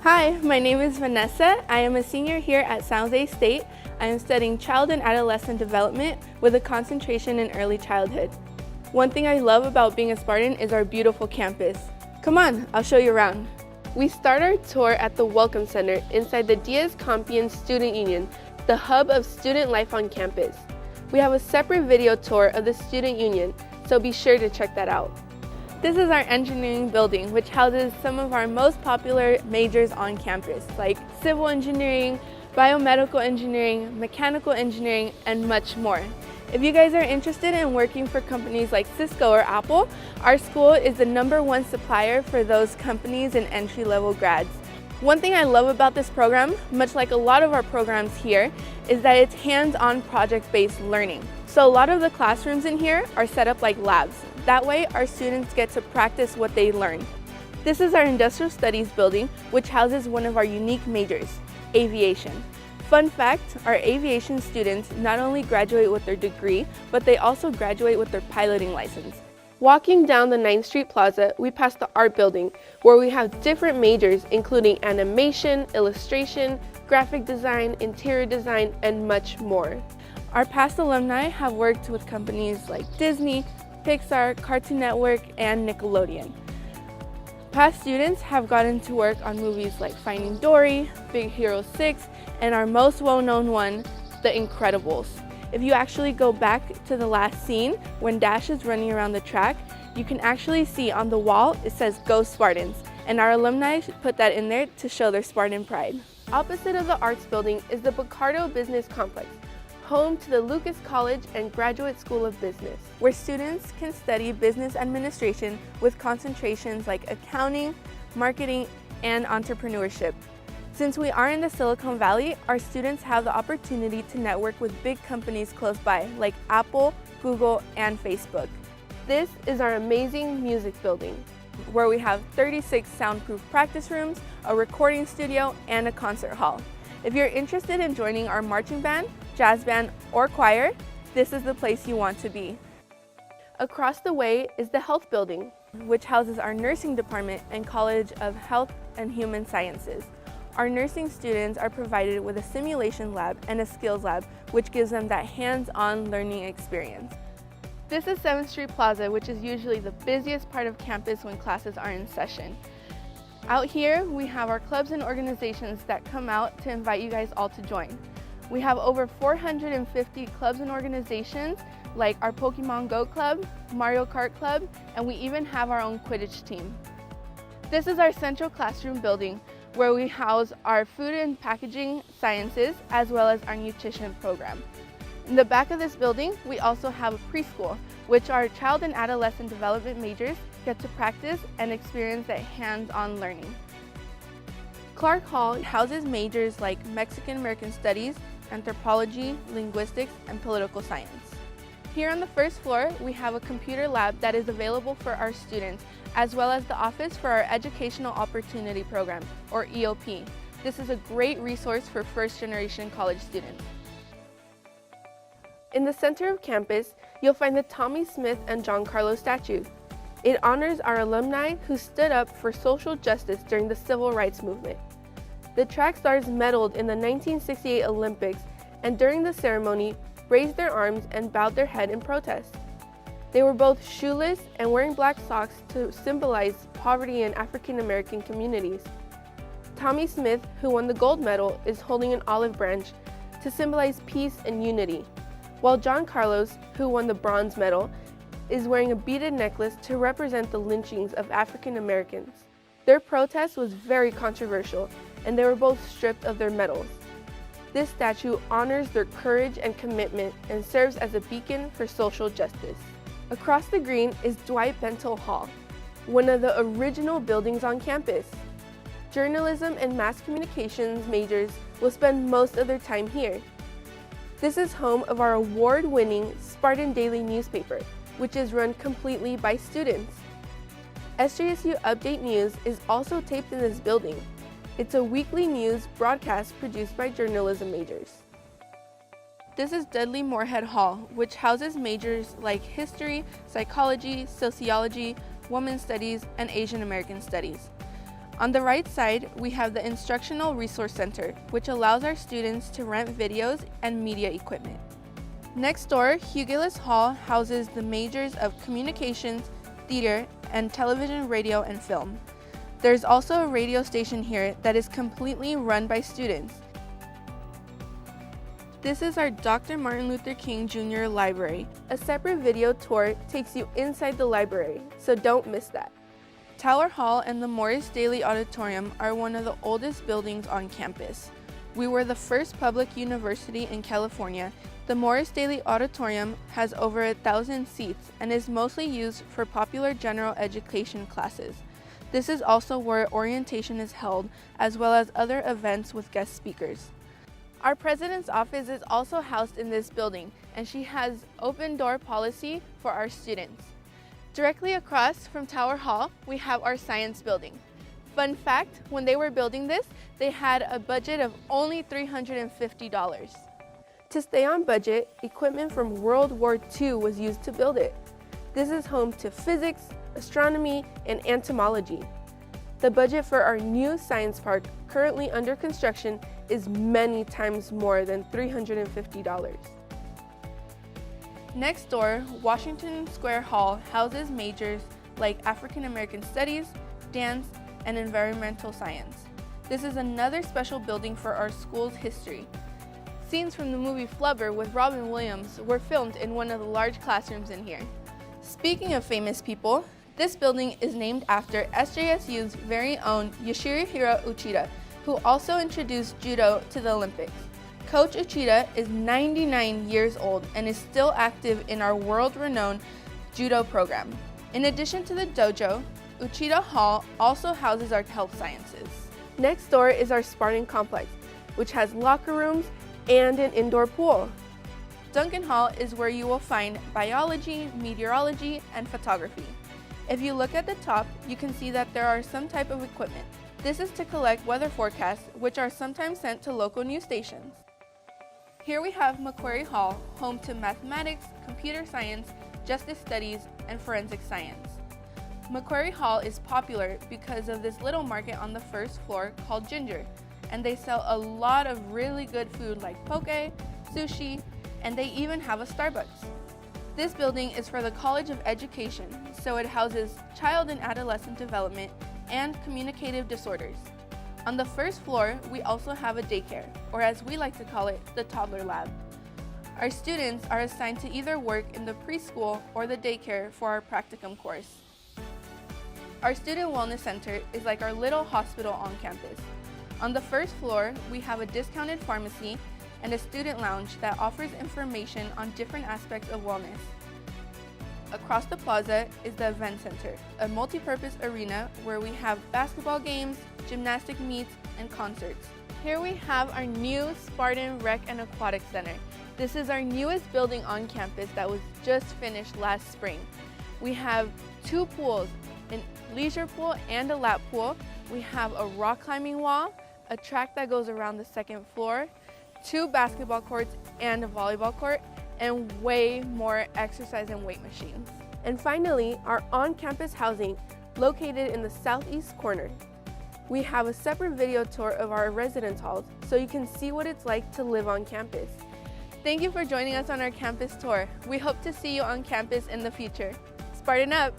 Hi, my name is Vanessa. I am a senior here at San Jose State. I am studying child and adolescent development with a concentration in early childhood. One thing I love about being a Spartan is our beautiful campus. Come on, I'll show you around. We start our tour at the Welcome Center inside the Diaz-Compiègne Student Union, the hub of student life on campus. We have a separate video tour of the Student Union, so be sure to check that out. This is our engineering building, which houses some of our most popular majors on campus, like civil engineering, biomedical engineering, mechanical engineering, and much more. If you guys are interested in working for companies like Cisco or Apple, our school is the #1 supplier for those companies and entry-level grads. One thing I love about this program, much like a lot of our programs here, is that it's hands-on project-based learning. So a lot of the classrooms in here are set up like labs. That way, our students get to practice what they learn. This is our Industrial Studies building, which houses one of our unique majors, aviation. Fun fact, our aviation students not only graduate with their degree, but they also graduate with their piloting license. Walking down the 9th Street Plaza, we pass the art building, where we have different majors including animation, illustration, graphic design, interior design, and much more. Our past alumni have worked with companies like Disney, Pixar, Cartoon Network, and Nickelodeon. Past students have gotten to work on movies like Finding Dory, Big Hero 6, and our most well-known one, The Incredibles. If you actually go back to the last scene, when Dash is running around the track, you can actually see on the wall it says Go Spartans, and our alumni put that in there to show their Spartan pride. Opposite of the Arts Building is the Picardo Business Complex, home to the Lucas College and Graduate School of Business, where students can study business administration with concentrations like accounting, marketing, and entrepreneurship. Since we are in the Silicon Valley, our students have the opportunity to network with big companies close by, like Apple, Google, and Facebook. This is our amazing music building, where we have 36 soundproof practice rooms, a recording studio, and a concert hall. If you're interested in joining our marching band, jazz band, or choir, this is the place you want to be. Across the way is the Health Building, which houses our nursing department and College of Health and Human Sciences. Our nursing students are provided with a simulation lab and a skills lab, which gives them that hands-on learning experience. This is 7th Street Plaza, which is usually the busiest part of campus when classes are in session. Out here, we have our clubs and organizations that come out to invite you guys all to join. We have over 450 clubs and organizations, like our Pokemon Go Club, Mario Kart Club, and we even have our own Quidditch team. This is our central classroom building, where we house our food and packaging sciences, as well as our nutrition program. In the back of this building, we also have a preschool, which our child and adolescent development majors get to practice and experience that hands-on learning. Clark Hall houses majors like Mexican American Studies, Anthropology, Linguistics, and Political Science. Here on the first floor, we have a computer lab that is available for our students, as well as the office for our Educational Opportunity Program, or EOP. This is a great resource for first-generation college students. In the center of campus, you'll find the Tommy Smith and John Carlos statues. It honors our alumni who stood up for social justice during the Civil Rights Movement. The track stars medaled in the 1968 Olympics and during the ceremony raised their arms and bowed their head in protest. They were both shoeless and wearing black socks to symbolize poverty in African American communities. Tommy Smith, who won the gold medal, is holding an olive branch to symbolize peace and unity, while John Carlos, who won the bronze medal, is wearing a beaded necklace to represent the lynchings of African Americans. Their protest was very controversial, and they were both stripped of their medals. This statue honors their courage and commitment and serves as a beacon for social justice. Across the green is Dwight Bentall Hall, one of the original buildings on campus. Journalism and mass communications majors will spend most of their time here. This is home of our award-winning Spartan Daily newspaper, which is run completely by students. SJSU Update News is also taped in this building. It's a weekly news broadcast produced by journalism majors. This is Dudley Moorhead Hall, which houses majors like history, psychology, sociology, women's studies, and Asian American studies. On the right side, we have the Instructional Resource Center, which allows our students to rent videos and media equipment. Next door, Hugillis Hall houses the majors of communications, theater, and television, radio, and film. There's also a radio station here that is completely run by students. This is our Dr. Martin Luther King Jr. Library. A separate video tour takes you inside the library, so don't miss that. Tower Hall and the Morris Daly Auditorium are one of the oldest buildings on campus. We were the first public university in California. The Morris Daly Auditorium has over 1,000 seats and is mostly used for popular general education classes. This is also where orientation is held, as well as other events with guest speakers. Our president's office is also housed in this building, and she has open door policy for our students. Directly across from Tower Hall, we have our science building. Fun fact, when they were building this, they had a budget of only $350. To stay on budget, equipment from World War II was used to build it. This is home to physics, astronomy, and entomology. The budget for our new science park, currently under construction, is many times more than $350. Next door, Washington Square Hall houses majors like African American Studies, dance, and environmental science. This is another special building for our school's history. Scenes from the movie Flubber with Robin Williams were filmed in one of the large classrooms in here. Speaking of famous people, this building is named after SJSU's very own Yoshihiro Uchida, who also introduced judo to the Olympics. Coach Uchida is 99 years old and is still active in our world-renowned judo program. In addition to the dojo, Uchida Hall also houses our health sciences. Next door is our Spartan complex, which has locker rooms and an indoor pool. Duncan Hall is where you will find biology, meteorology, and photography. If you look at the top, you can see that there are some type of equipment. This is to collect weather forecasts, which are sometimes sent to local news stations. Here we have Macquarie Hall, home to mathematics, computer science, justice studies, and forensic science. Macquarie Hall is popular because of this little market on the first floor called Ginger, and they sell a lot of really good food like poke, sushi, and they even have a Starbucks. This building is for the College of Education, so it houses child and adolescent development and communicative disorders. On the first floor, we also have a daycare, or as we like to call it, the toddler lab. Our students are assigned to either work in the preschool or the daycare for our practicum course. Our Student Wellness Center is like our little hospital on campus. On the first floor, we have a discounted pharmacy and a student lounge that offers information on different aspects of wellness. Across the plaza is the Event Center, a multi-purpose arena where we have basketball games, gymnastic meets, and concerts. Here we have our new Spartan Rec and Aquatic Center. This is our newest building on campus that was just finished last spring. We have 2 pools, a leisure pool and a lap pool. We have a rock climbing wall, a track that goes around the second floor, 2 basketball courts and a volleyball court, and way more exercise and weight machines. And finally, our on-campus housing located in the southeast corner. We have a separate video tour of our residence halls so you can see what it's like to live on campus. Thank you for joining us on our campus tour. We hope to see you on campus in the future. Spartan up!